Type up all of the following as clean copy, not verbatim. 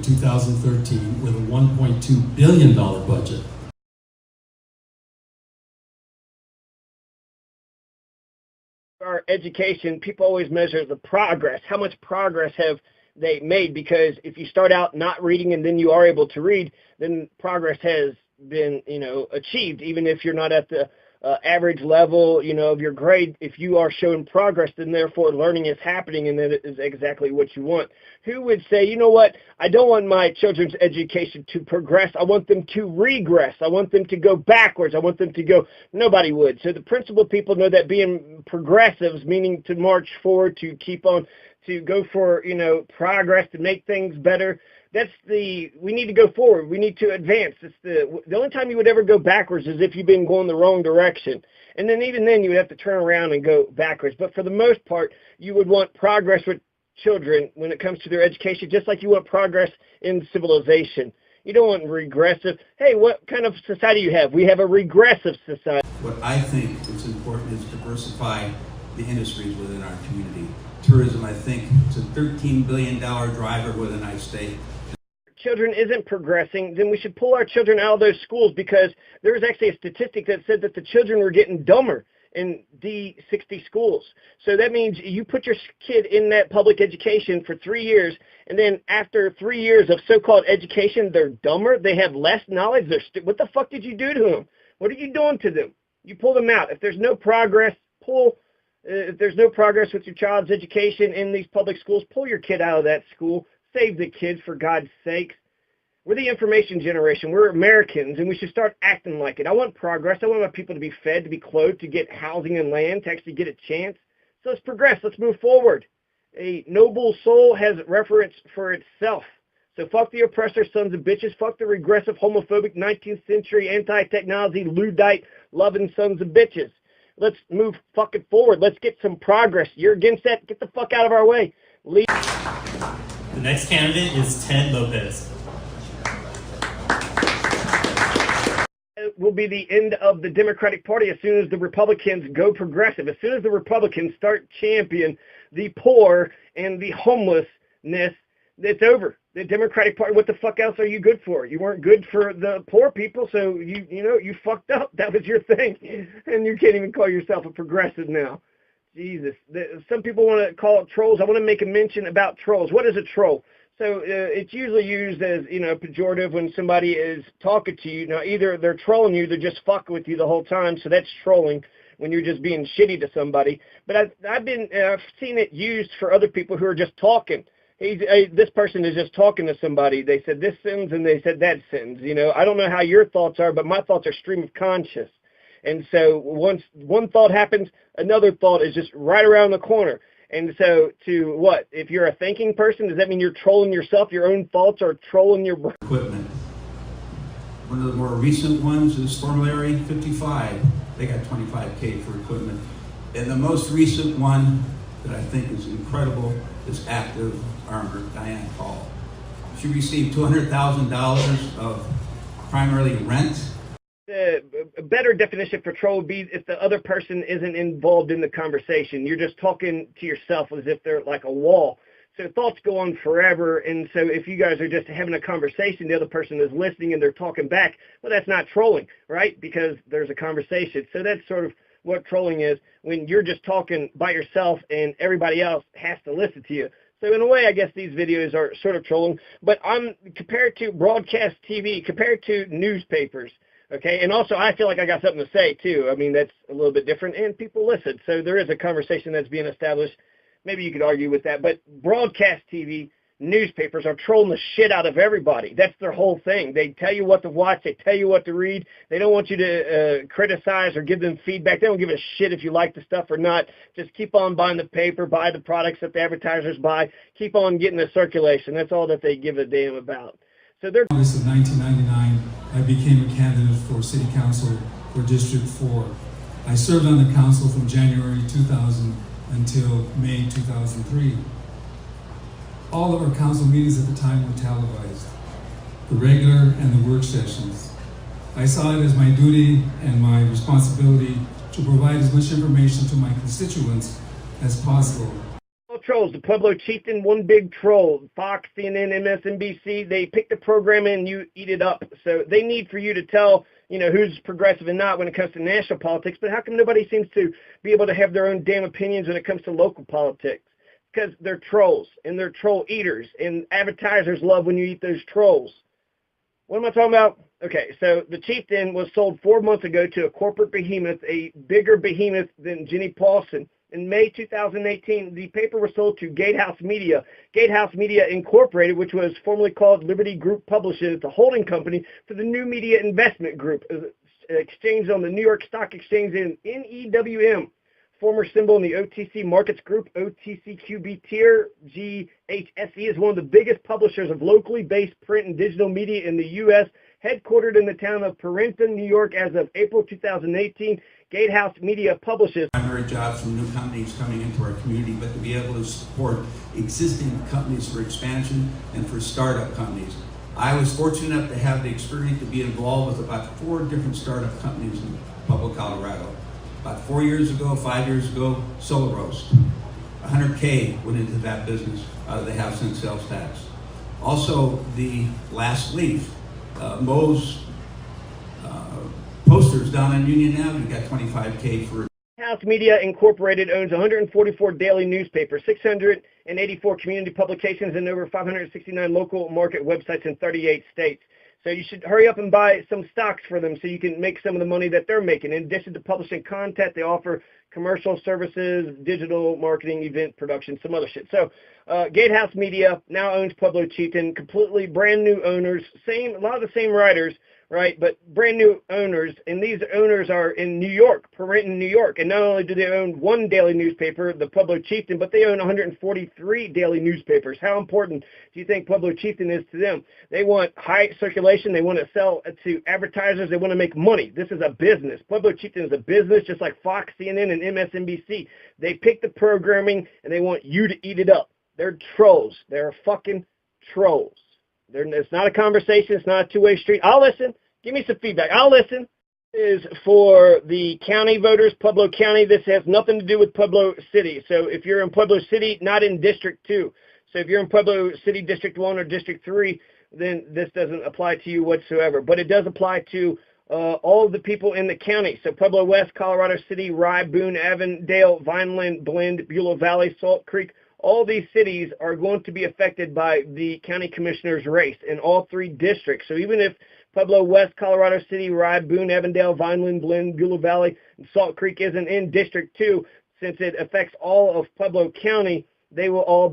2013 with a $1.2 billion budget. Our education, people always measure the progress. How much progress have they made? Because if you start out not reading and then you are able to read, then progress has been, achieved. Even if you're not at the average level, of your grade, if you are showing progress, then therefore learning is happening, and that is exactly what you want. Who would say, you know what, I don't want my children's education to progress, I want them to regress, I want them to go backwards, I want them to go, nobody would. So the principled people know that being progressives, meaning to march forward, to keep on, to go for, progress, to make things better, we need to go forward. We need to advance. It's the only time you would ever go backwards is if you've been going the wrong direction. And then even then you would have to turn around and go backwards. But for the most part, you would want progress with children when it comes to their education, just like you want progress in civilization. You don't want regressive. Hey, what kind of society you have? We have a regressive society. What I think is important is diversify the industries within our community. Tourism, I think, is a $13 billion driver within our state. Children isn't progressing, then we should pull our children out of those schools, because there was actually a statistic that said that the children were getting dumber in D60 schools. So that means you put your kid in that public education for 3 years, and then after 3 years of so-called education, they're dumber, they have less knowledge, what the fuck did you do to them? What are you doing to them? You pull them out. If there's no progress, if there's no progress with your child's education in these public schools, pull your kid out of that school. Save the kids, for God's sakes. We're the information generation. We're Americans, and we should start acting like it. I want progress. I want my people to be fed, to be clothed, to get housing and land, to actually get a chance. So let's progress. Let's move forward. A noble soul has reverence for itself. So fuck the oppressor sons of bitches. Fuck the regressive, homophobic, 19th century, anti-technology, Luddite, loving sons of bitches. Let's move fucking forward. Let's get some progress. You're against that? Get the fuck out of our way. Leave. The next candidate is Ted Lopez. It will be the end of the Democratic Party as soon as the Republicans go progressive. As soon as the Republicans start championing the poor and the homelessness, it's over. The Democratic Party, what the fuck else are you good for? You weren't good for the poor people, so you fucked up. That was your thing. And you can't even call yourself a progressive now. Jesus. Some people want to call it trolls. I want to make a mention about trolls. What is a troll? So it's usually used as, pejorative when somebody is talking to you. Now, either they're trolling you, they're just fucking with you the whole time, so that's trolling when you're just being shitty to somebody. But I've seen it used for other people who are just talking. This person is just talking to somebody. They said this sentence and they said that sentence. I don't know how your thoughts are, but my thoughts are stream of conscious. And so once one thought happens, another thought is just right around the corner. And so if you're a thinking person, does that mean you're trolling yourself? Your own thoughts are trolling your brain? Equipment. One of the more recent ones is Formulary 55. They got $25K for equipment. And the most recent one that I think is incredible is Active Armor, Diane Paul. She received $200,000 of primarily rent. A better definition for troll would be if the other person isn't involved in the conversation. You're just talking to yourself as if they're like a wall. So thoughts go on forever, and so if you guys are just having a conversation, the other person is listening and they're talking back, well, that's not trolling, right? Because there's a conversation. So that's sort of what trolling is, when you're just talking by yourself and everybody else has to listen to you. So in a way, I guess these videos are sort of trolling, but compared to broadcast TV, compared to newspapers, okay, and also I feel like I got something to say too. I mean, that's a little bit different, and people listen. So there is a conversation that's being established. Maybe you could argue with that, but broadcast TV, newspapers are trolling the shit out of everybody. That's their whole thing. They tell you what to watch. They tell you what to read. They don't want you to criticize or give them feedback. They don't give a shit if you like the stuff or not. Just keep on buying the paper, buy the products that the advertisers buy. Keep on getting the circulation. That's all that they give a damn about. So they're... In August of 1999, I became a candidate for City Council for District 4. I served on the council from January 2000 until May 2003. All of our council meetings at the time were televised, the regular and the work sessions. I saw it as my duty and my responsibility to provide as much information to my constituents as possible. trolls. The Pueblo chieftain, one big troll. Fox, CNN, MSNBC, they pick the program and you eat it up. So they need for you to tell, who's progressive and not when it comes to national politics. But how come nobody seems to be able to have their own damn opinions when it comes to local politics? Because they're trolls and they're troll eaters, and advertisers love when you eat those trolls. What am I talking about? Okay, so the chieftain was sold 4 months ago to a corporate behemoth, a bigger behemoth than Jenny Paulson. In May 2018, the paper was sold to Gatehouse Media. Gatehouse Media Incorporated, which was formerly called Liberty Group Publishing, it's a holding company for the New Media Investment Group, exchanged on the New York Stock Exchange in NEWM. Former symbol in the OTC Markets Group, OTCQB tier, GHSE is one of the biggest publishers of locally based print and digital media in the U.S., headquartered in the town of Pueblo, New York. As of April 2018, Gatehouse Media publishes primary jobs from new companies coming into our community, but to be able to support existing companies for expansion and for startup companies. I was fortunate enough to have the experience to be involved with about 4 different startup companies in Pueblo, Colorado. About 4 years ago, 5 years ago, Solar Roast. $100K went into that business out of the half-cent sales tax. Also, the Last Leaf, Mo's posters down on Union Avenue got $25K for. House Media Incorporated owns 144 daily newspapers, 684 community publications, and over 569 local market websites in 38 states. So you should hurry up and buy some stocks for them so you can make some of the money that they're making. In addition to publishing content, they offer commercial services, digital marketing, event production, some other shit. So Gatehouse Media now owns Pueblo Chieftain, completely brand new owners, a lot of the same writers, right, but brand new owners, and these owners are in New York, Pueblo, New York, and not only do they own one daily newspaper, the Pueblo Chieftain, but they own 143 daily newspapers. How important do you think Pueblo Chieftain is to them? They want high circulation, they want to sell to advertisers, they want to make money. This is a business. Pueblo Chieftain is a business, just like Fox, CNN, and MSNBC. They pick the programming, and they want you to eat it up. They're trolls. They're fucking trolls. It's not a conversation. It's not a two-way street. I'll listen. Give me some feedback. I'll listen. This is for the county voters, Pueblo County. This has nothing to do with Pueblo City. So if you're in Pueblo City, not in District 2. So if you're in Pueblo City District 1 or District 3, then this doesn't apply to you whatsoever. But it does apply to all of the people in the county. So Pueblo West, Colorado City, Rye, Boone, Avondale, Vineland, Blend, Beulah Valley, Salt Creek. All these cities are going to be affected by the county commissioner's race in all 3 districts. So even if Pueblo West, Colorado City, Rye, Boone, Avondale, Vineland, Blend, Beulah Valley, and Salt Creek isn't in District 2, since it affects all of Pueblo County, they will all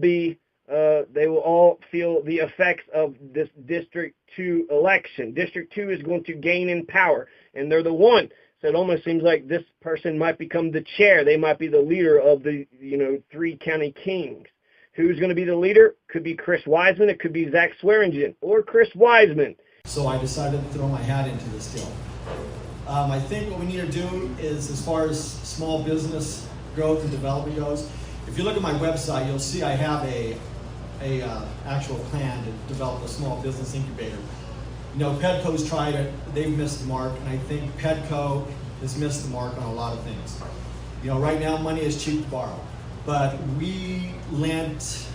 feel the effects of this District 2 election. District 2 is going to gain in power, and they're the one. So it almost seems like this person might become the chair. They might be the leader of the, 3 county kings. Who's going to be the leader? Could be Chris Wiseman. It could be Zach Swearingen or Chris Wiseman. So I decided to throw my hat into this deal. I think what we need to do is, as far as small business growth and development goes, if you look at my website, you'll see I have a actual plan to develop a small business incubator. Pedco's tried it, they've missed the mark, and I think Pedco has missed the mark on a lot of things. Right now money is cheap to borrow, but we lent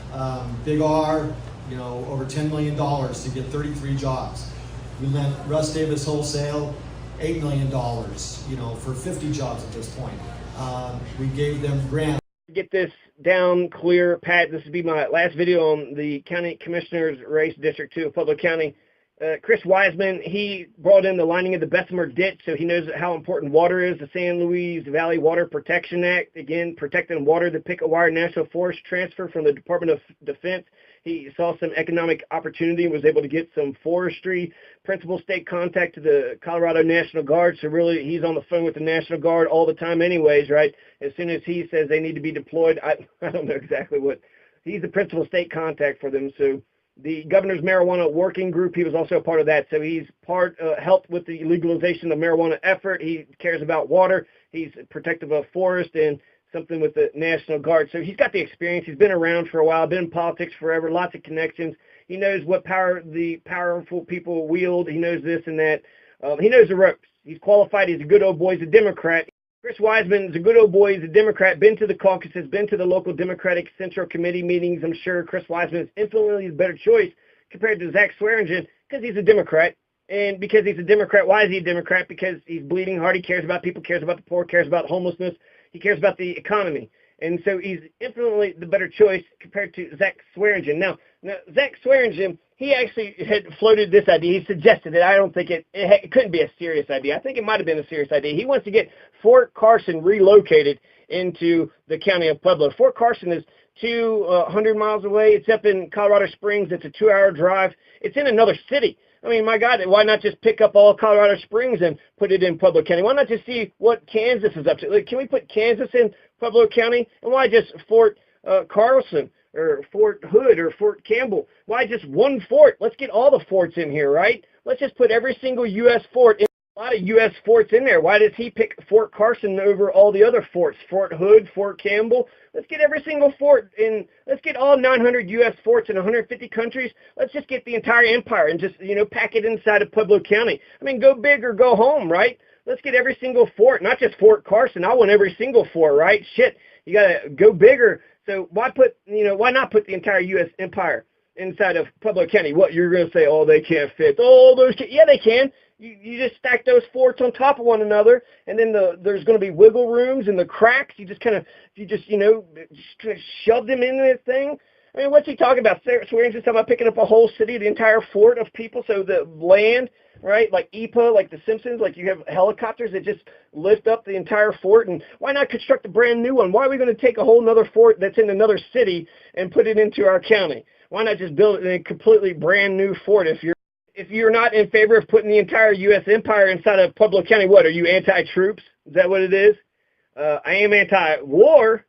Big R, over $10 million to get 33 jobs. We lent Russ Davis Wholesale $8 million, for 50 jobs at this point. We gave them grants. Get this down clear, Pat. This will be my last video on the county commissioner's race, District 2 of Pueblo County. Chris Wiseman, he brought in the lining of the Bessemer Ditch, so he knows how important water is. The San Luis Valley Water Protection Act, again, protecting water. The Pickett-Wire National Forest transfer from the Department of Defense. He saw some economic opportunity and was able to get some forestry principal state contact to the Colorado National Guard. So really, he's on the phone with the National Guard all the time anyways, right? As soon as he says they need to be deployed, I don't know exactly what. He's the principal state contact for them, so the governor's marijuana working group, he was also a part of that. So he's helped with the legalization of marijuana effort. He cares about water. He's protective of forest and something with the National Guard. So he's got the experience. He's been around for a while, been in politics forever, lots of connections. He knows what power the powerful people wield. He knows this and that. He knows the ropes. He's qualified. He's a good old boy. He's a Democrat. Chris Wiseman is a good old boy. He's a Democrat, been to the caucuses, been to the local Democratic Central Committee meetings. I'm sure Chris Wiseman is infinitely a better choice compared to Zach Swearingen because he's a Democrat. And because he's a Democrat, why is he a Democrat? Because he's bleeding heart. He cares about people, cares about the poor, cares about homelessness. He cares about the economy. And so he's infinitely the better choice compared to Zach Swearingen. Now Zach Swearingen, he actually had floated this idea. He suggested it. I don't think it couldn't be a serious idea. I think it might have been a serious idea. He wants to get Fort Carson relocated into the county of Pueblo. Fort Carson is 200 miles away. It's up in Colorado Springs. It's a 2-hour drive. It's in another city. I mean, my God, why not just pick up all Colorado Springs and put it in Pueblo County? Why not just see what Kansas is up to? Like, can we put Kansas in Pueblo County? And why just Fort Carlson or Fort Hood or Fort Campbell? Why just one fort? Let's get all the forts in here, right? Let's just put every single U.S. fort in. A lot of U.S. forts in there. Why does he pick Fort Carson over all the other forts? Fort Hood, Fort Campbell. Let's get every single fort in. Let's get all 900 U.S. forts in 150 countries. Let's just get the entire empire and just, pack it inside of Pueblo County. I mean, go big or go home, right? Let's get every single fort, not just Fort Carson. I want every single fort, right? Shit, you got to go bigger. So why not put the entire U.S. empire inside of Pueblo County? What, you're going to say, oh, they can't fit. Oh, yeah, they can. You just stack those forts on top of one another, and then there's going to be wiggle rooms in the cracks. You just shove them in this thing. I mean, what's he talking about? Swearingen's talking about picking up a whole city, the entire fort of people, so the land, right, like EPA, like The Simpsons, like you have helicopters that just lift up the entire fort, and why not construct a brand new one? Why are we going to take a whole nother fort that's in another city and put it into our county? Why not just build a completely brand new fort? If you're not in favor of putting the entire U.S. empire inside of Pueblo County, what, are you anti-troops? Is that what it is? I am anti-war,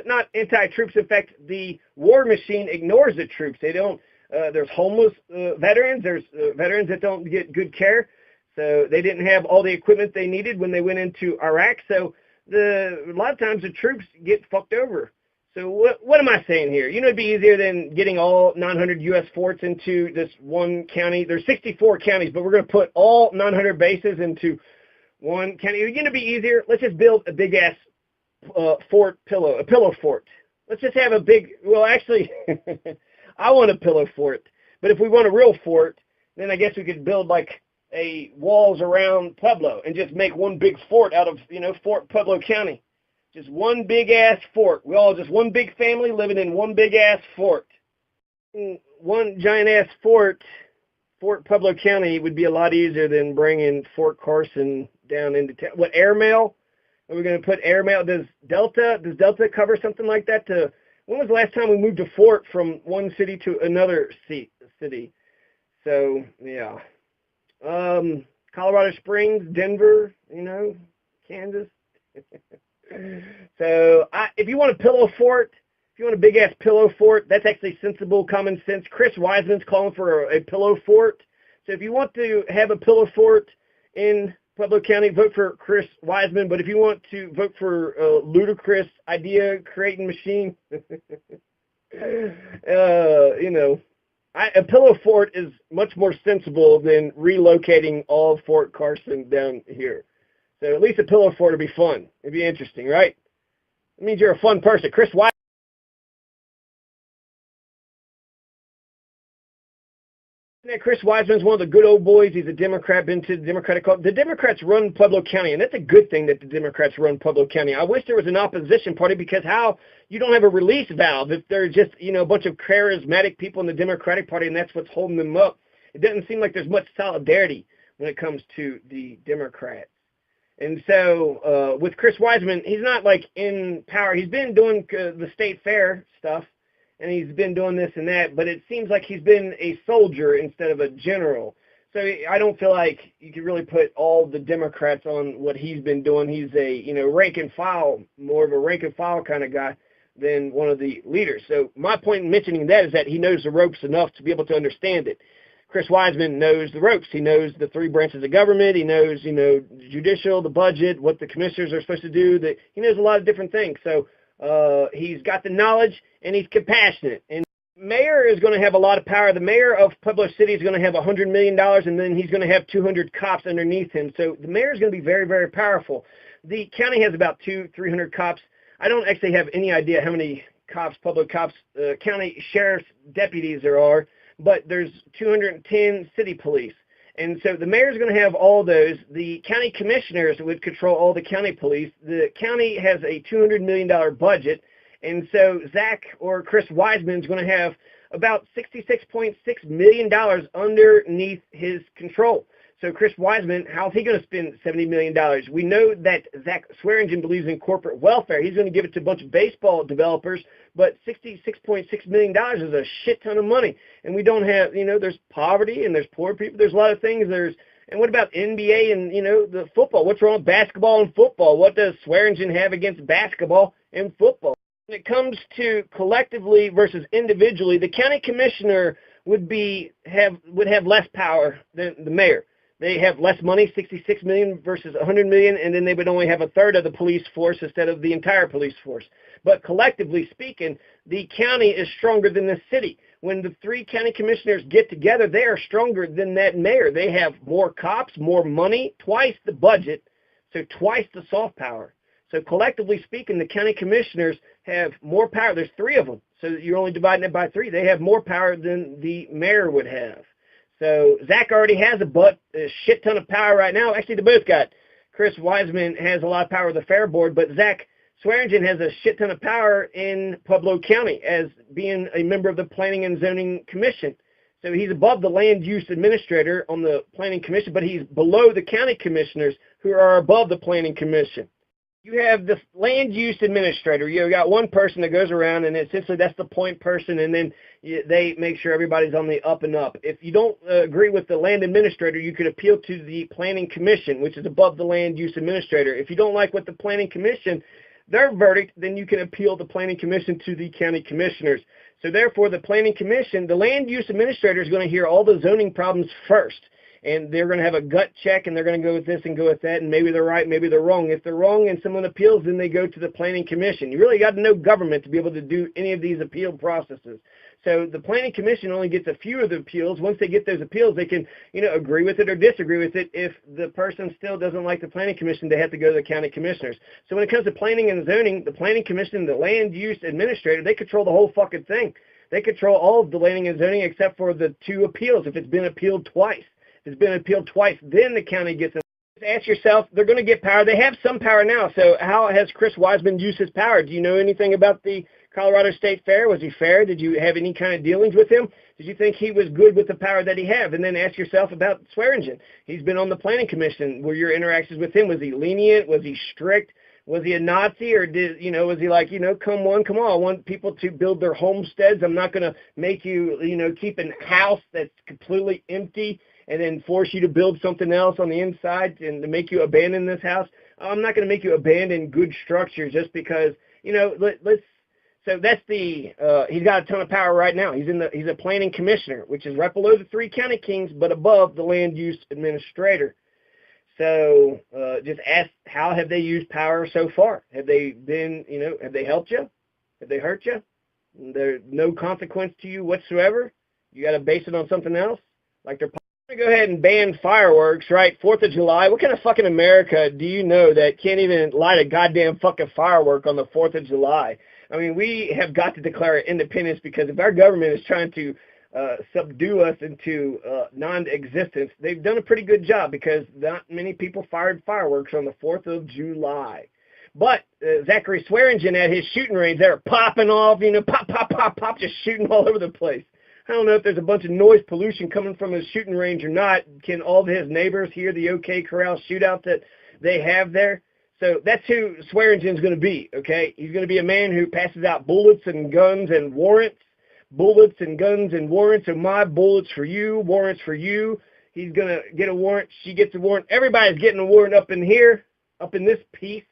not anti-troops. In fact, the war machine ignores the troops. They don't. There's homeless veterans. There's veterans that don't get good care. So they didn't have all the equipment they needed when they went into Iraq. So a lot of times the troops get fucked over. So what am I saying here? It'd be easier than getting all 900 U.S. forts into this one county. There's 64 counties, but we're going to put all 900 bases into one county. It's going to be easier. Let's just build a big-ass a pillow fort. Let's just have a big, well, actually, I want a pillow fort. But if we want a real fort, then I guess we could build like walls around Pueblo and just make one big fort out of, Fort Pueblo County. Just one big-ass fort. We all just one big family living in one big-ass fort. One giant-ass Fort Pueblo County would be a lot easier than bringing Fort Carson down into town. What, airmail? Are we going to put airmail? Does Delta cover something like that? When was the last time we moved a fort from one city to another city? So, yeah. Colorado Springs, Denver, Kansas. So if you want a pillow fort, if you want a big-ass pillow fort, that's actually sensible, common sense. Chris Wiseman's calling for a pillow fort. So if you want to have a pillow fort in Pueblo County, vote for Chris Wiseman. But if you want to vote for a ludicrous idea-creating machine, a pillow fort is much more sensible than relocating all Fort Carson down here. So at least a pillow fort would be fun. It'd be interesting, right? It means you're a fun person. Chris Wiseman's one of the good old boys. He's a Democrat, been to the Democratic caucus. The Democrats run Pueblo County, and that's a good thing that the Democrats run Pueblo County. I wish there was an opposition party, because you don't have a release valve if they're just, a bunch of charismatic people in the Democratic Party, and that's what's holding them up. It doesn't seem like there's much solidarity when it comes to the Democrats. And so with Chris Wiseman, he's not like in power. He's been doing the state fair stuff, and he's been doing this and that, but it seems like he's been a soldier instead of a general. So I don't feel like you could really put all the Democrats on what he's been doing. He's a, rank and file, more of a rank and file kind of guy than one of the leaders. So my point in mentioning that is that he knows the ropes enough to be able to understand it. Chris Wiseman knows the ropes. He knows the three branches of government. He knows, judicial, the budget, what the commissioners are supposed to do. He knows a lot of different things. So he's got the knowledge, and he's compassionate. And mayor is going to have a lot of power. The mayor of Pueblo City is going to have $100 million, and then he's going to have 200 cops underneath him. So the mayor is going to be very, very powerful. The county has about 200-300 cops. I don't actually have any idea how many cops, public cops, county sheriff's deputies there are, but there's 210 city police. And so the mayor is going to have all those. The county commissioners would control all the county police. The county has a $200 million budget. And so Zach or Chris Wiseman is going to have about $66.6 million underneath his control. So Chris Wiseman, how's he going to spend $70 million? We know that Zach Swearingen believes in corporate welfare. He's going to give it to a bunch of baseball developers, but $66.6 million is a shit ton of money. And we don't have, there's poverty and there's poor people. There's a lot of things. And what about NBA and, the football? What's wrong with basketball and football? What does Swearingen have against basketball and football? When it comes to collectively versus individually, the county commissioner would have less power than the mayor. They have less money, $66 million versus $100 million, and then they would only have a third of the police force instead of the entire police force. But collectively speaking, the county is stronger than the city. When the three county commissioners get together, they are stronger than that mayor. They have more cops, more money, twice the budget, so twice the soft power. So collectively speaking, the county commissioners have more power. There's three of them, so you're only dividing it by three. They have more power than the mayor would have. So Zach already has a shit ton of power right now. Actually, they both got. Chris Wiseman has a lot of power with the fair board, but Zach Swearingen has a shit ton of power in Pueblo County as being a member of the Planning and Zoning Commission. So he's above the land use administrator on the Planning Commission, but he's below the county commissioners who are above the Planning Commission. You have the land use administrator. You've got one person that goes around, and essentially that's the point person, and then they make sure everybody's on the up and up. If you don't agree with the land administrator, you could appeal to the planning commission, which is above the land use administrator. If you don't like what the planning commission, their verdict, then you can appeal the planning commission to the county commissioners. So therefore, the planning commission, the land use administrator is going to hear all the zoning problems first. And they're going to have a gut check, and they're going to go with this and go with that, and maybe they're right, maybe they're wrong. If they're wrong and someone appeals, then they go to the planning commission. You really got to know government to be able to do any of these appeal processes. So the planning commission only gets a few of the appeals. Once they get those appeals, they can, agree with it or disagree with it. If the person still doesn't like the planning commission, they have to go to the county commissioners. So when it comes to planning and zoning, the planning commission, the land use administrator, they control the whole fucking thing. They control all of the planning and zoning except for the two appeals if it's been appealed twice. If it's been appealed twice, then the county gets it. Ask yourself, they're going to get power. They have some power now. So how has Chris Wiseman used his power? Do you know anything about the Colorado State Fair? Was he fair? Did you have any kind of dealings with him? Did you think he was good with the power that he had? And then ask yourself about Swearingen. He's been on the planning commission. Were your interactions with him? Was he lenient? Was he strict? Was he a Nazi, or was he like, come on, I want people to build their homesteads. I'm not going to make you, keep a house that's completely empty and then force you to build something else on the inside and to make you abandon this house. I'm not going to make you abandon good structures just because, so that's he's got a ton of power right now. He's a planning commissioner, which is right below the three county kings, but above the land use administrator. So just ask, how have they used power so far? Have they been, have they helped you? Have they hurt you? There's no consequence to you whatsoever. You got to base it on something else. Like they're going to go ahead and ban fireworks, right? 4th of July. What kind of fucking America do you know that can't even light a goddamn fucking firework on the 4th of July? I mean, we have got to declare independence, because if our government is trying to subdue us into non-existence, they've done a pretty good job, because not many people fired fireworks on the 4th of July. But Zachary Swearingen at his shooting range, they were popping off, pop, pop, pop, pop, just shooting all over the place. I don't know if there's a bunch of noise pollution coming from his shooting range or not. Can all of his neighbors hear the OK Corral shootout that they have there? So that's who Swearingen's going to be, okay? He's going to be a man who passes out bullets and guns and warrants. Bullets and guns and warrants. So my bullets for you, warrants for you. He's going to get a warrant. She gets a warrant. Everybody's getting a warrant up in here, up in this piece.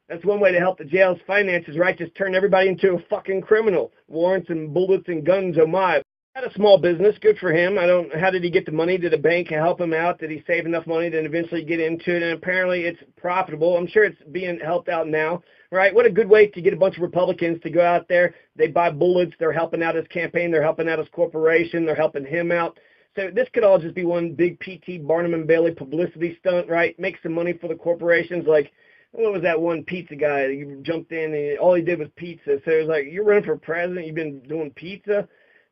That's one way to help the jail's finances, right? Just turn everybody into a fucking criminal. Warrants and bullets and guns, oh my. Had a small business, good for him. I don't. How did he get the money? Did a bank help him out? Did he save enough money to eventually get into it? And apparently, it's profitable. I'm sure it's being helped out now, right? What a good way to get a bunch of Republicans to go out there. They buy bullets. They're helping out his campaign. They're helping out his corporation. They're helping him out. So this could all just be one big P.T. Barnum and Bailey publicity stunt, right? Make some money for the corporations. Like, what was that one pizza guy? You jumped in and all he did was pizza. So it was like, you're running for president. You've been doing pizza.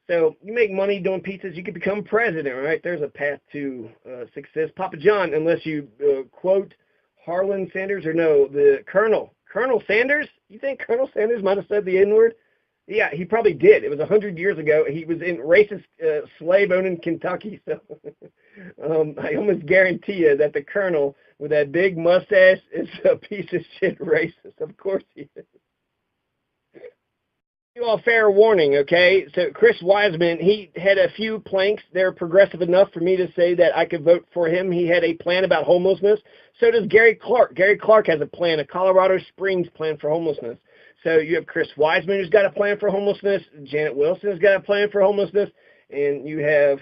So you make money doing pizzas, you could become president, right? There's a path to success. Papa John, unless you quote Harlan Sanders or no, the Colonel Sanders? You think Colonel Sanders might have said the N-word? Yeah, he probably did. It was 100 years ago. He was in racist slave-owning Kentucky. So I almost guarantee you that the Colonel with that big mustache is a piece of shit racist. Of course he is. You all fair warning, okay? So Chris Wiseman, he had a few planks. They're progressive enough for me to say that I could vote for him. He had a plan about homelessness. So does Gary Clark. Gary Clark has a plan, a Colorado Springs plan for homelessness. So you have Chris Wiseman, who's got a plan for homelessness. Janet Wilson has got a plan for homelessness. And you have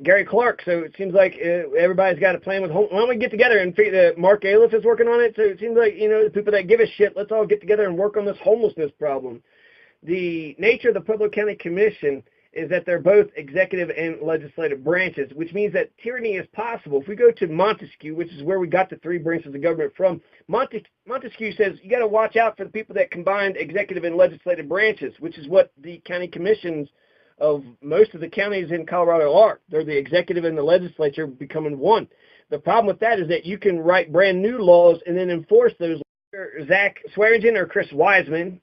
Gary Clark. So it seems like everybody's got a plan with why don't we get together and figure that Mark Aliff is working on it. So it seems like, the people that give a shit, let's all get together and work on this homelessness problem. The nature of the Pueblo County Commission is that they're both executive and legislative branches, which means that tyranny is possible. If we go to Montesquieu, which is where we got the three branches of government from, Montesquieu says you got to watch out for the people that combined executive and legislative branches, which is what the county commissions of most of the counties in Colorado are. They're the executive and the legislature becoming one. The problem with that is that you can write brand new laws and then enforce those. Zach Swearingen or Chris Wiseman.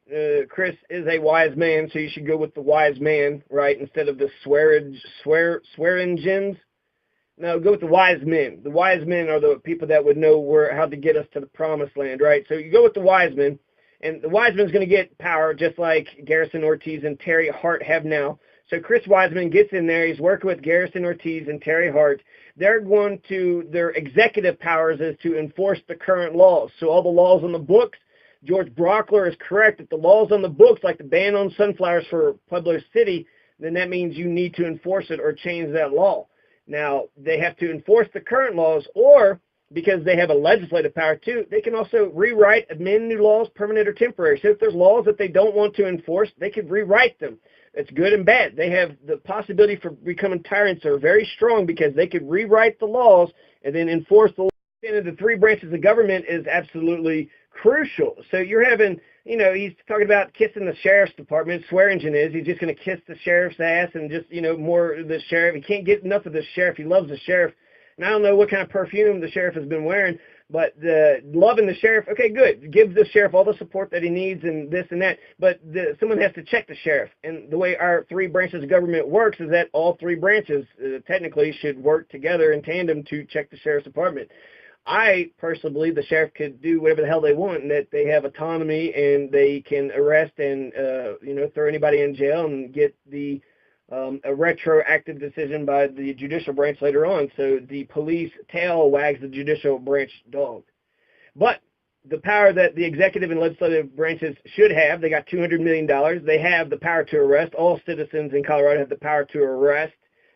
Chris is a wise man, so you should go with the wise man, right, instead of the Swearingens. No, go with the wise men. The wise men are the people that would know how to get us to the promised land, right? So you go with the wise men, and the wise man's going to get power just like Garrison Ortiz and Terry Hart have now. So Chris Wiseman gets in there. He's working with Garrison Ortiz and Terry Hart. Their executive powers is to enforce the current laws. So all the laws on the books, George Brockler is correct that the laws on the books, like the ban on sunflowers for Pueblo City, then that means you need to enforce it or change that law. Now, they have to enforce the current laws, or because they have a legislative power too, they can also rewrite, amend new laws, permanent or temporary. So if there's laws that they don't want to enforce, they could rewrite them. It's good and bad. They have the possibility for becoming tyrants are very strong because they could rewrite the laws and then enforce the laws. And the three branches of government is absolutely crucial. So you're having, he's talking about kissing the sheriff's department. Swearingen is. He's just going to kiss the sheriff's ass and just, more of the sheriff. He can't get enough of the sheriff. He loves the sheriff. And I don't know what kind of perfume the sheriff has been wearing, but loving the sheriff, okay, good. Give the sheriff all the support that he needs and this and that. But someone has to check the sheriff. And the way our three branches of government works is that all three branches technically should work together in tandem to check the sheriff's department. I personally believe the sheriff could do whatever the hell they want and that they have autonomy and they can arrest and, throw anybody in jail and get a retroactive decision by the judicial branch later on. So the police tail wags the judicial branch dog. But the power that the executive and legislative branches should have, they got $200 million. They have the power to arrest. All citizens in Colorado have the power to arrest.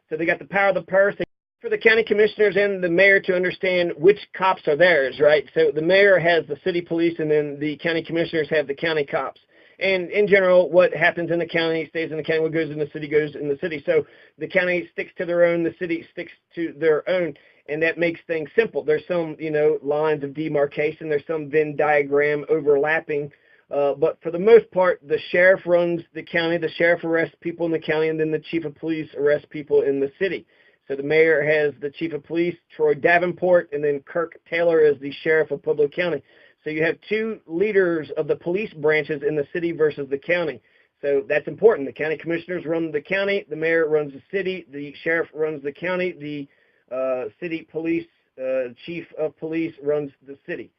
So they got the power of the purse. For the county commissioners and the mayor to understand which cops are theirs, right? So the mayor has the city police and then the county commissioners have the county cops. And in general, what happens in the county stays in the county. What goes in the city goes in the city. So the county sticks to their own. The city sticks to their own. And that makes things simple. There's some, lines of demarcation. There's some Venn diagram overlapping. But for the most part, the sheriff runs the county. The sheriff arrests people in the county. And then the chief of police arrests people in the city. So the mayor has the chief of police, Troy Davenport, and then Kirk Taylor is the sheriff of Pueblo County. So you have two leaders of the police branches in the city versus the county. So that's important. The county commissioners run the county. The mayor runs the city. The sheriff runs the county. The city police, chief of police runs the city.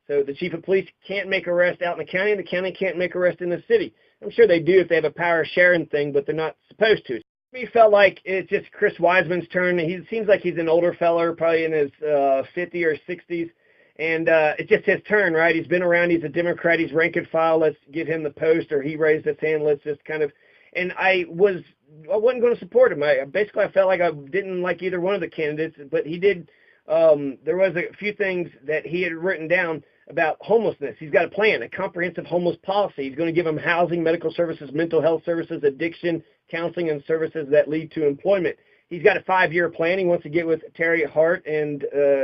So the chief of police can't make arrests out in the county, and the county can't make arrests in the city. I'm sure they do if they have a power sharing thing, but they're not supposed to. Me felt like it's just Chris Wiseman's turn. He seems like he's an older feller, probably in his 50s or 60s. And it's just his turn, right? He's been around. He's a Democrat. He's rank and file. Let's give him the post, or he raised his hand. Let's just kind of, and I wasn't going to support him. Basically I felt like I didn't like either one of the candidates, but he did. There was a few things that he had written down about homelessness. He's got a plan, a comprehensive homeless policy. He's going to give them housing, medical services, mental health services, addiction, counseling, and services that lead to employment. He's got a 5-year plan. He wants to get with Terry Hart and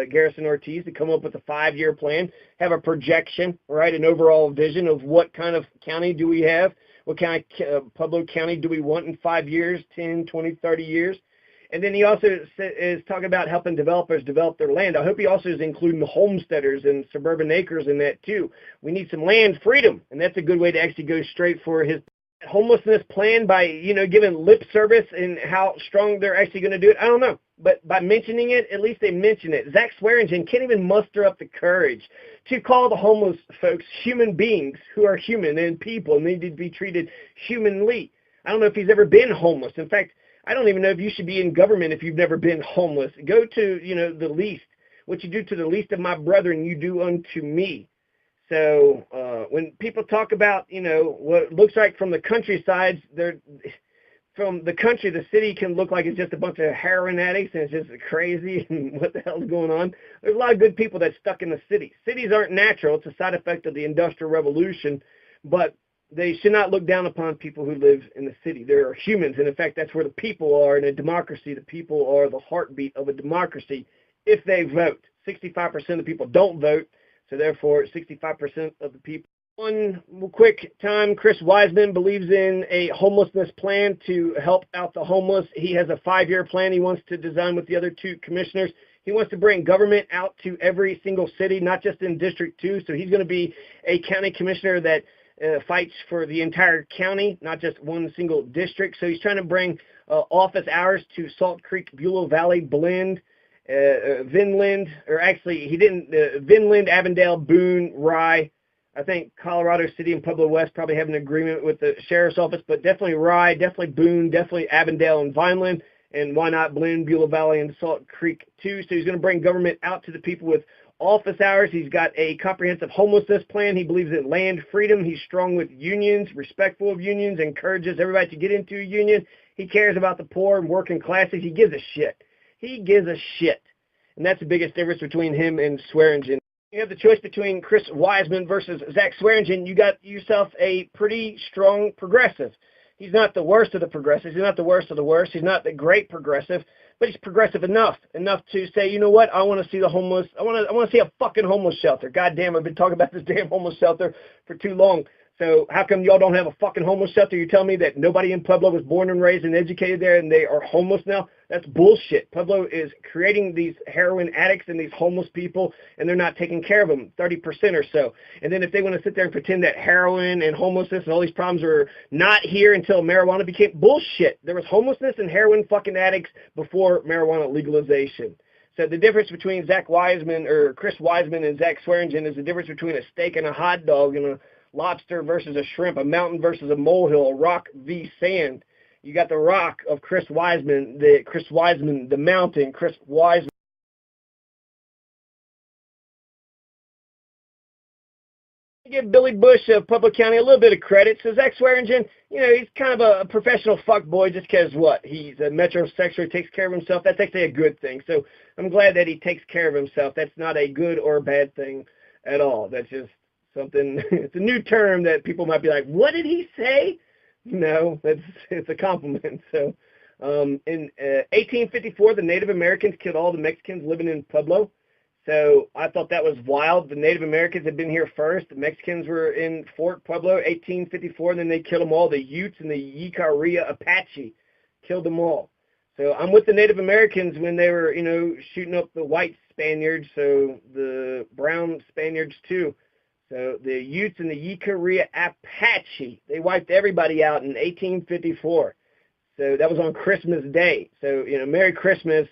Garrison Ortiz to come up with a 5-year plan, have a projection, right, an overall vision of what kind of county do we have, what kind of Pueblo County do we want in 5 years, 10, 20, 30 years. And then he also is talking about helping developers develop their land. I hope he also is including the homesteaders and suburban acres in that too. We need some land freedom, and that's a good way to actually go straight for his homelessness plan by, giving lip service and how strong they're actually going to do it. I don't know. But by mentioning it, at least they mention it. Zach Swearingen can't even muster up the courage to call the homeless folks human beings who are human and people and need to be treated humanly. I don't know if he's ever been homeless. In fact, I don't even know if you should be in government if you've never been homeless. Go to, the least. What you do to the least of my brethren, you do unto me. So when people talk about, what it looks like from the countrysides, from the country, the city can look like it's just a bunch of heroin addicts and it's just crazy and what the hell's going on. There's a lot of good people that's stuck in the city. Cities aren't natural. It's a side effect of the Industrial Revolution, but they should not look down upon people who live in the city. There are humans, and in fact, that's where the people are in a democracy. The people are the heartbeat of a democracy if they vote. 65% of the people don't vote, so therefore 65% of the people. One quick time, Chris Wiseman believes in a homelessness plan to help out the homeless. He has a 5-year plan he wants to design with the other 2 commissioners. He wants to bring government out to every single city, not just in District 2. So he's going to be a county commissioner that fights for the entire county, not just one single district. So he's trying to bring office hours to Salt Creek, Buell Valley, Blend, Vinland, or actually he didn't, Vinland, Avondale, Boone, Rye. I think Colorado City and Pueblo West probably have an agreement with the sheriff's office, but definitely Rye, definitely Boone, definitely Avondale and Vineland, and why not Blend, Buell Valley, and Salt Creek too. So he's going to bring government out to the people with office hours. He's got a comprehensive homelessness plan. He believes in land freedom. He's strong with unions, respectful of unions, encourages everybody to get into a union. He cares about the poor and working classes. He gives a shit. He gives a shit. And that's the biggest difference between him and Swearingen. You have the choice between Chris Wiseman versus Zach Swearingen. You got yourself a pretty strong progressive. He's not the worst of the progressives. He's not the worst of the worst. He's not the great progressive, but he's progressive enough to say, you know what? I want to see the homeless. I want to see a fucking homeless shelter. God damn, I've been talking about this damn homeless shelter for too long. So how come y'all don't have a fucking homeless shelter? You tell me that nobody in Pueblo was born and raised and educated there and they are homeless now? That's bullshit. Pueblo is creating these heroin addicts and these homeless people, and they're not taking care of them, 30% or so. And then if they want to sit there and pretend that heroin and homelessness and all these problems are not here until marijuana became bullshit. There was homelessness and heroin fucking addicts before marijuana legalization. So the difference between Zach Wiseman or Chris Wiseman and Zach Swearingen is the difference between a steak and a hot dog and a lobster versus a shrimp, a mountain versus a molehill, a rock v. sand. You got the rock of Chris Wiseman, the mountain, Chris Wiseman. Give Billy Bush of Pueblo County a little bit of credit. So Zach Swearingen, he's kind of a professional fuckboy just because what? He's a metrosexual, takes care of himself. That's actually a good thing. So I'm glad that he takes care of himself. That's not a good or bad thing at all. That's just something, it's a new term that people might be like, what did he say? No, it's a compliment. So in 1854, the Native Americans killed all the Mexicans living in Pueblo. So I thought that was wild. The Native Americans had been here first. The Mexicans were in Fort Pueblo, 1854, and then they killed them all. The Utes and the Yicarria Apache killed them all. So I'm with the Native Americans when they were, shooting up the white Spaniards, so the brown Spaniards too. So the Utes and the Yicarria Apache, they wiped everybody out in 1854. So that was on Christmas Day. So, Merry Christmas,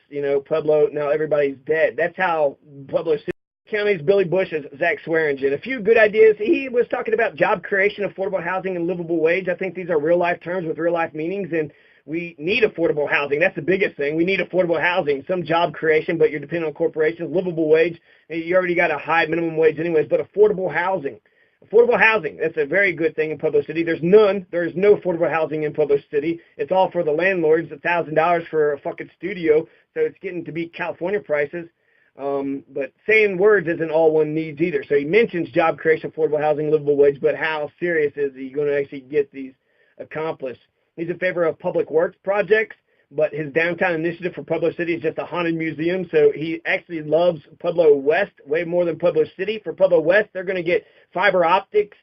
Pueblo, now everybody's dead. That's how Pueblo City County's Billy Bush is Zach Swearingen. A few good ideas. He was talking about job creation, affordable housing, and livable wage. I think these are real-life terms with real-life meanings, and we need affordable housing. That's the biggest thing. We need affordable housing, some job creation, but you're depending on corporations, livable wage. You already got a high minimum wage anyways, but affordable housing. Affordable housing, that's a very good thing in Pueblo City. There's no affordable housing in Pueblo City. It's all for the landlords, $1,000 for a fucking studio, so it's getting to be California prices. But saying words isn't all one needs either. So he mentions job creation, affordable housing, livable wage, but how serious is he going to actually get these accomplished? He's in favor of public works projects, but his downtown initiative for Pueblo City is just a haunted museum. So he actually loves Pueblo West way more than Pueblo City. For Pueblo West, they're going to get fiber optics,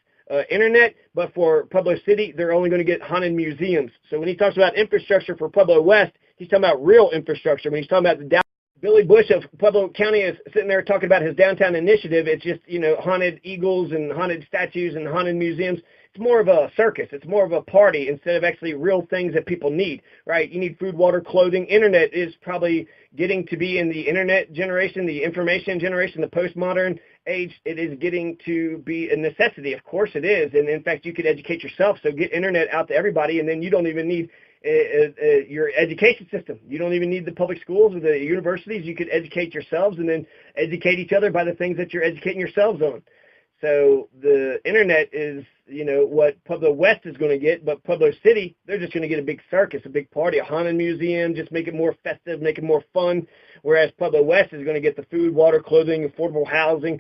internet, but for Pueblo City, they're only going to get haunted museums. So when he talks about infrastructure for Pueblo West, he's talking about real infrastructure. When he's talking about the downtown, Billy Bush of Pueblo County is sitting there talking about his downtown initiative. It's just, haunted eagles and haunted statues and haunted museums. It's more of a circus. It's more of a party instead of actually real things that people need, right? You need food, water, clothing. Internet is probably getting to be in the internet generation, the information generation, the postmodern age. It is getting to be a necessity. Of course it is. And in fact, you could educate yourself. So get internet out to everybody, and then you don't even need your education system. You don't even need the public schools or the universities. You could educate yourselves and then educate each other by the things that you're educating yourselves on. So the internet is, what Pueblo West is going to get, but Pueblo City, they're just going to get a big circus, a big party, a haunted museum, just make it more festive, make it more fun, whereas Pueblo West is going to get the food, water, clothing, affordable housing,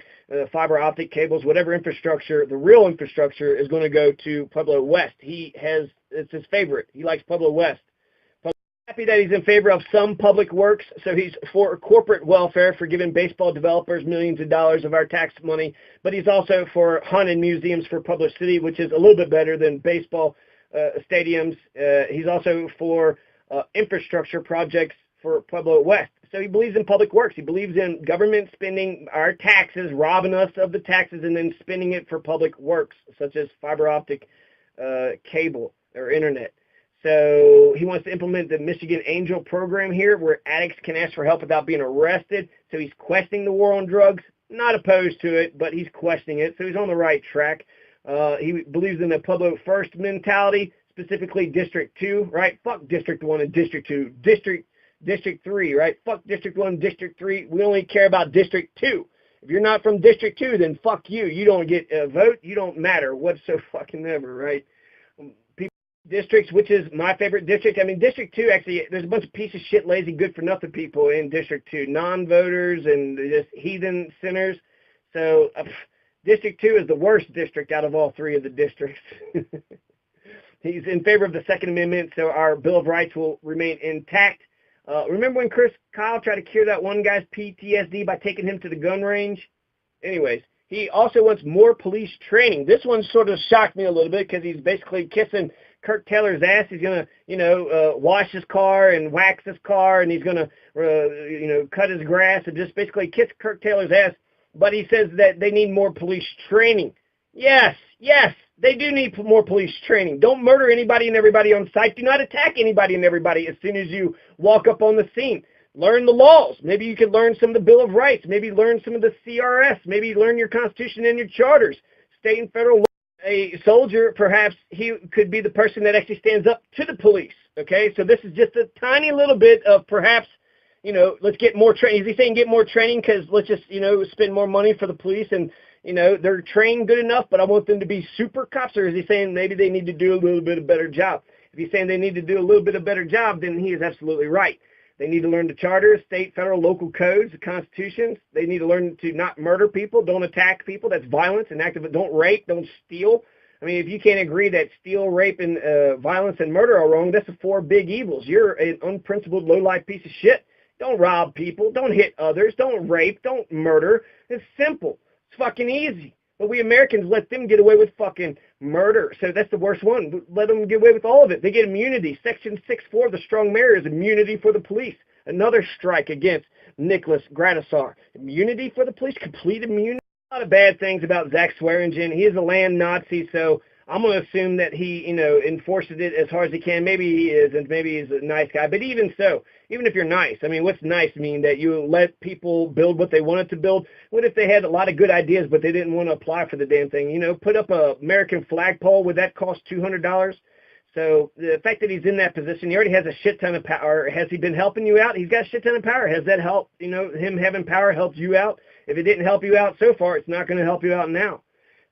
fiber optic cables, whatever infrastructure, the real infrastructure is going to go to Pueblo West. It's his favorite. He likes Pueblo West. Happy that he's in favor of some public works, so he's for corporate welfare, for giving baseball developers millions of dollars of our tax money, but he's also for haunted museums for Pueblo City, which is a little bit better than baseball stadiums. He's also for infrastructure projects for Pueblo West. So he believes in public works. He believes in government spending our taxes, robbing us of the taxes, and then spending it for public works, such as fiber optic cable or internet. So he wants to implement the Michigan Angel program here, where addicts can ask for help without being arrested. So he's questioning the war on drugs, not opposed to it, but he's questioning it. So he's on the right track. He believes in the Pueblo First mentality, specifically District 2, right? Fuck District 1 and District 2. District 3, right? Fuck District 1, District 3. We only care about District 2. If you're not from District 2, then fuck you. You don't get a vote. You don't matter whatsoever, right? Districts, which is my favorite district. I mean, District 2, actually, there's a bunch of piece of shit, lazy, good-for-nothing people in District 2. Non-voters and just heathen sinners. So District 2 is the worst district out of all three of the districts. He's in favor of the Second Amendment, so our Bill of Rights will remain intact. Remember when Chris Kyle tried to cure that one guy's PTSD by taking him to the gun range? Anyways, he also wants more police training. This one sort of shocked me a little bit because he's basically kissing Kirk Taylor's ass. He's going to, wash his car and wax his car, and he's going to, cut his grass and just basically kiss Kirk Taylor's ass. But he says that they need more police training. Yes, they do need more police training. Don't murder anybody and everybody on site. Do not attack anybody and everybody as soon as you walk up on the scene. Learn the laws. Maybe you could learn some of the Bill of Rights. Maybe learn some of the CRS. Maybe learn your Constitution and your charters, state and federal law. A soldier, perhaps he could be the person that actually stands up to the police. Okay, so this is just a tiny little bit of perhaps, let's get more training. Is he saying get more training because let's just, spend more money for the police and, they're trained good enough, but I want them to be super cops? Or is he saying maybe they need to do a little bit of better job? If he's saying they need to do a little bit of better job, then he is absolutely right. They need to learn the charters, state, federal, local codes, the constitutions. They need to learn to not murder people, don't attack people. That's violence and active. Don't rape, don't steal. I mean, if you can't agree that steal, rape, and violence and murder are wrong, that's the four big evils. You're an unprincipled, low-life piece of shit. Don't rob people. Don't hit others. Don't rape. Don't murder. It's simple. It's fucking easy. But we Americans let them get away with fucking murder. So that's the worst one. Let them get away with all of it. They get immunity. Section 6.4 of the Strong Mayor is immunity for the police. Another strike against Nicholas Gradisar. Immunity for the police. Complete immunity. A lot of bad things about Zach Swearingen. He is a land Nazi, so I'm going to assume that he, enforces it as hard as he can. Maybe he is, and maybe he's a nice guy. But even so, even if you're nice, I mean, what's nice mean? That you let people build what they wanted to build? What if they had a lot of good ideas, but they didn't want to apply for the damn thing? Put up a American flagpole. Would that cost $200? So the fact that he's in that position, he already has a shit ton of power. Has he been helping you out? He's got a shit ton of power. Has that helped, him having power helped you out? If it didn't help you out so far, it's not going to help you out now.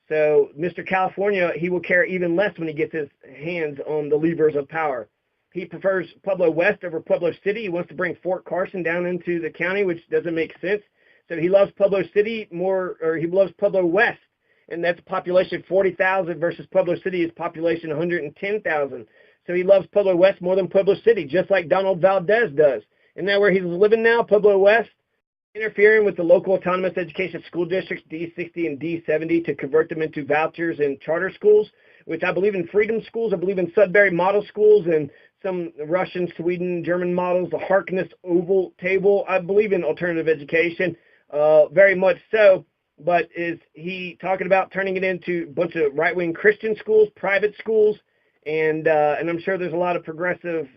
So Mr. California, he will care even less when he gets his hands on the levers of power. He prefers Pueblo West over Pueblo City. He wants to bring Fort Carson down into the county, which doesn't make sense. So he loves Pueblo City more, or he loves Pueblo West, and that's population 40,000 versus Pueblo City is population 110,000. So he loves Pueblo West more than Pueblo City, just like Donald Valdez does. And now where he's living now, Pueblo West, interfering with the local autonomous education school districts, D60 and D70, to convert them into vouchers and charter schools, which I believe in freedom schools. I believe in Sudbury model schools and some Russian, Sweden, German models, the Harkness Oval Table. I believe in alternative education, very much so. But is he talking about turning it into a bunch of right-wing Christian schools, private schools? And I'm sure there's a lot of progressive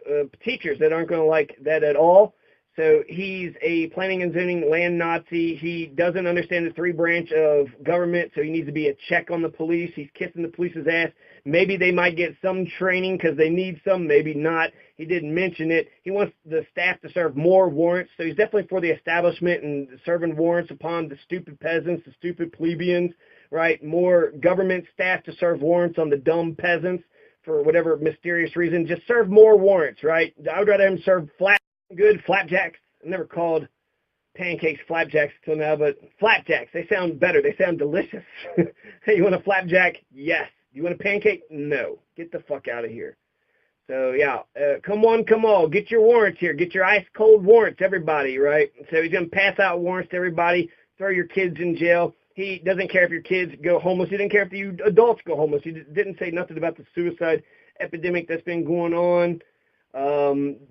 teachers that aren't going to like that at all. So he's a planning and zoning land Nazi. He doesn't understand the three branch of government, so he needs to be a check on the police. He's kissing the police's ass. Maybe they might get some training because they need some, maybe not. He didn't mention it. He wants the staff to serve more warrants, so he's definitely for the establishment and serving warrants upon the stupid peasants, the stupid plebeians, right? More government staff to serve warrants on the dumb peasants for whatever mysterious reason. Just serve more warrants, right? I would rather him serve good flapjacks. I've never called pancakes flapjacks till now, but flapjacks, they sound better. They sound delicious. Hey, you want a flapjack? Yes. You want a pancake? No. Get the fuck out of here. So, yeah, come on. Get your warrants here. Get your ice-cold warrants, everybody, right? So he's going to pass out warrants to everybody, throw your kids in jail. He doesn't care if your kids go homeless. He didn't care if you adults go homeless. He didn't say nothing about the suicide epidemic that's been going on.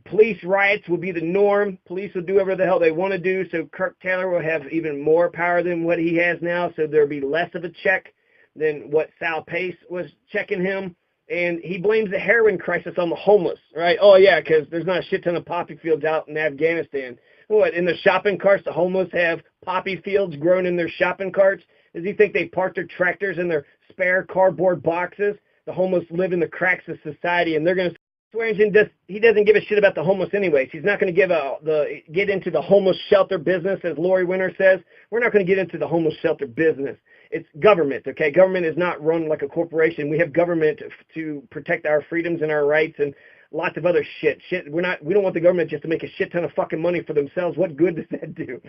Police riots will be the norm. Police will do whatever the hell they want to do, so Kirk Taylor will have even more power than what he has now, so there'll be less of a check than what Sal Pace was checking him. And he blames the heroin crisis on the homeless, right? Oh, yeah, because there's not a shit ton of poppy fields out in Afghanistan. What, in the shopping carts, the homeless have poppy fields grown in their shopping carts? Does he think they park their tractors in their spare cardboard boxes? The homeless live in the cracks of society, and they're going to Swearingen he doesn't give a shit about the homeless anyways. He's not going to get into the homeless shelter business, as Lori Winter says. We're not going to get into the homeless shelter business. It's government, okay? Government is not run like a corporation. We have government to protect our freedoms and our rights and lots of other shit. We don't want the government just to make a shit ton of fucking money for themselves. What good does that do?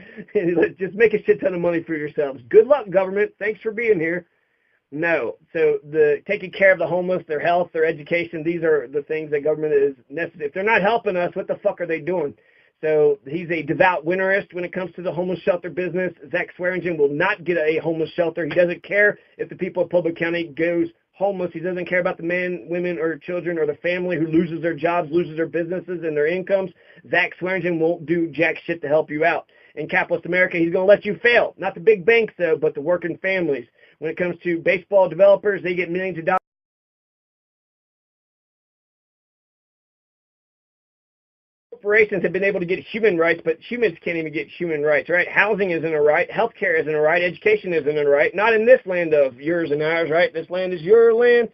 Just make a shit ton of money for yourselves. Good luck, government. Thanks for being here. No. So the taking care of the homeless, their health, their education, these are the things that government is necessary. If they're not helping us, what the fuck are they doing? So he's a devout winnerist when it comes to the homeless shelter business. Zach Swearingen will not get a homeless shelter. He doesn't care if the people of Pueblo County goes homeless. He doesn't care about the men, women, or children or the family who loses their jobs, loses their businesses and their incomes. Zach Swearingen won't do jack shit to help you out. In capitalist America, he's going to let you fail. Not the big banks, though, but the working families. When it comes to baseball developers, they get millions of dollars. Corporations have been able to get human rights, but humans can't even get human rights, right? Housing isn't a right. Healthcare isn't a right. Education isn't a right. Not in this land of yours and ours, right? This land is your land.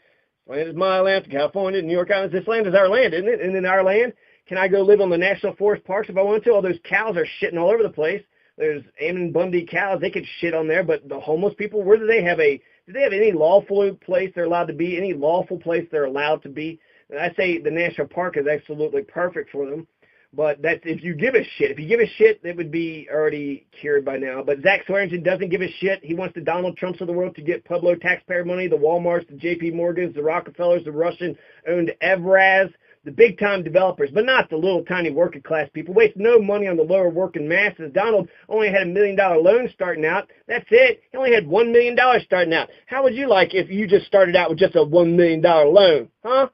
This land is my land. California, New York Islands. This land is our land, isn't it? And in our land, can I go live on the National Forest parks if I want to? All those cows are shitting all over the place. There's Ammon Bundy cows. They could shit on there, but the homeless people, where do they have any lawful place they're allowed to be? Any lawful place they're allowed to be? And I say the national park is absolutely perfect for them. But that's if you give a shit. If you give a shit, it would be already cured by now. But Zach Swearingen doesn't give a shit. He wants the Donald Trumps of the world to get Pueblo taxpayer money, the Walmarts, the J.P. Morgans, the Rockefellers, the Russian-owned Evraz, the big-time developers, but not the little tiny working-class people. Waste no money on the lower working masses. Donald only had $1 million loan starting out. That's it. He only had $1 million starting out. How would you like if you just started out with just a $1 million loan? Huh?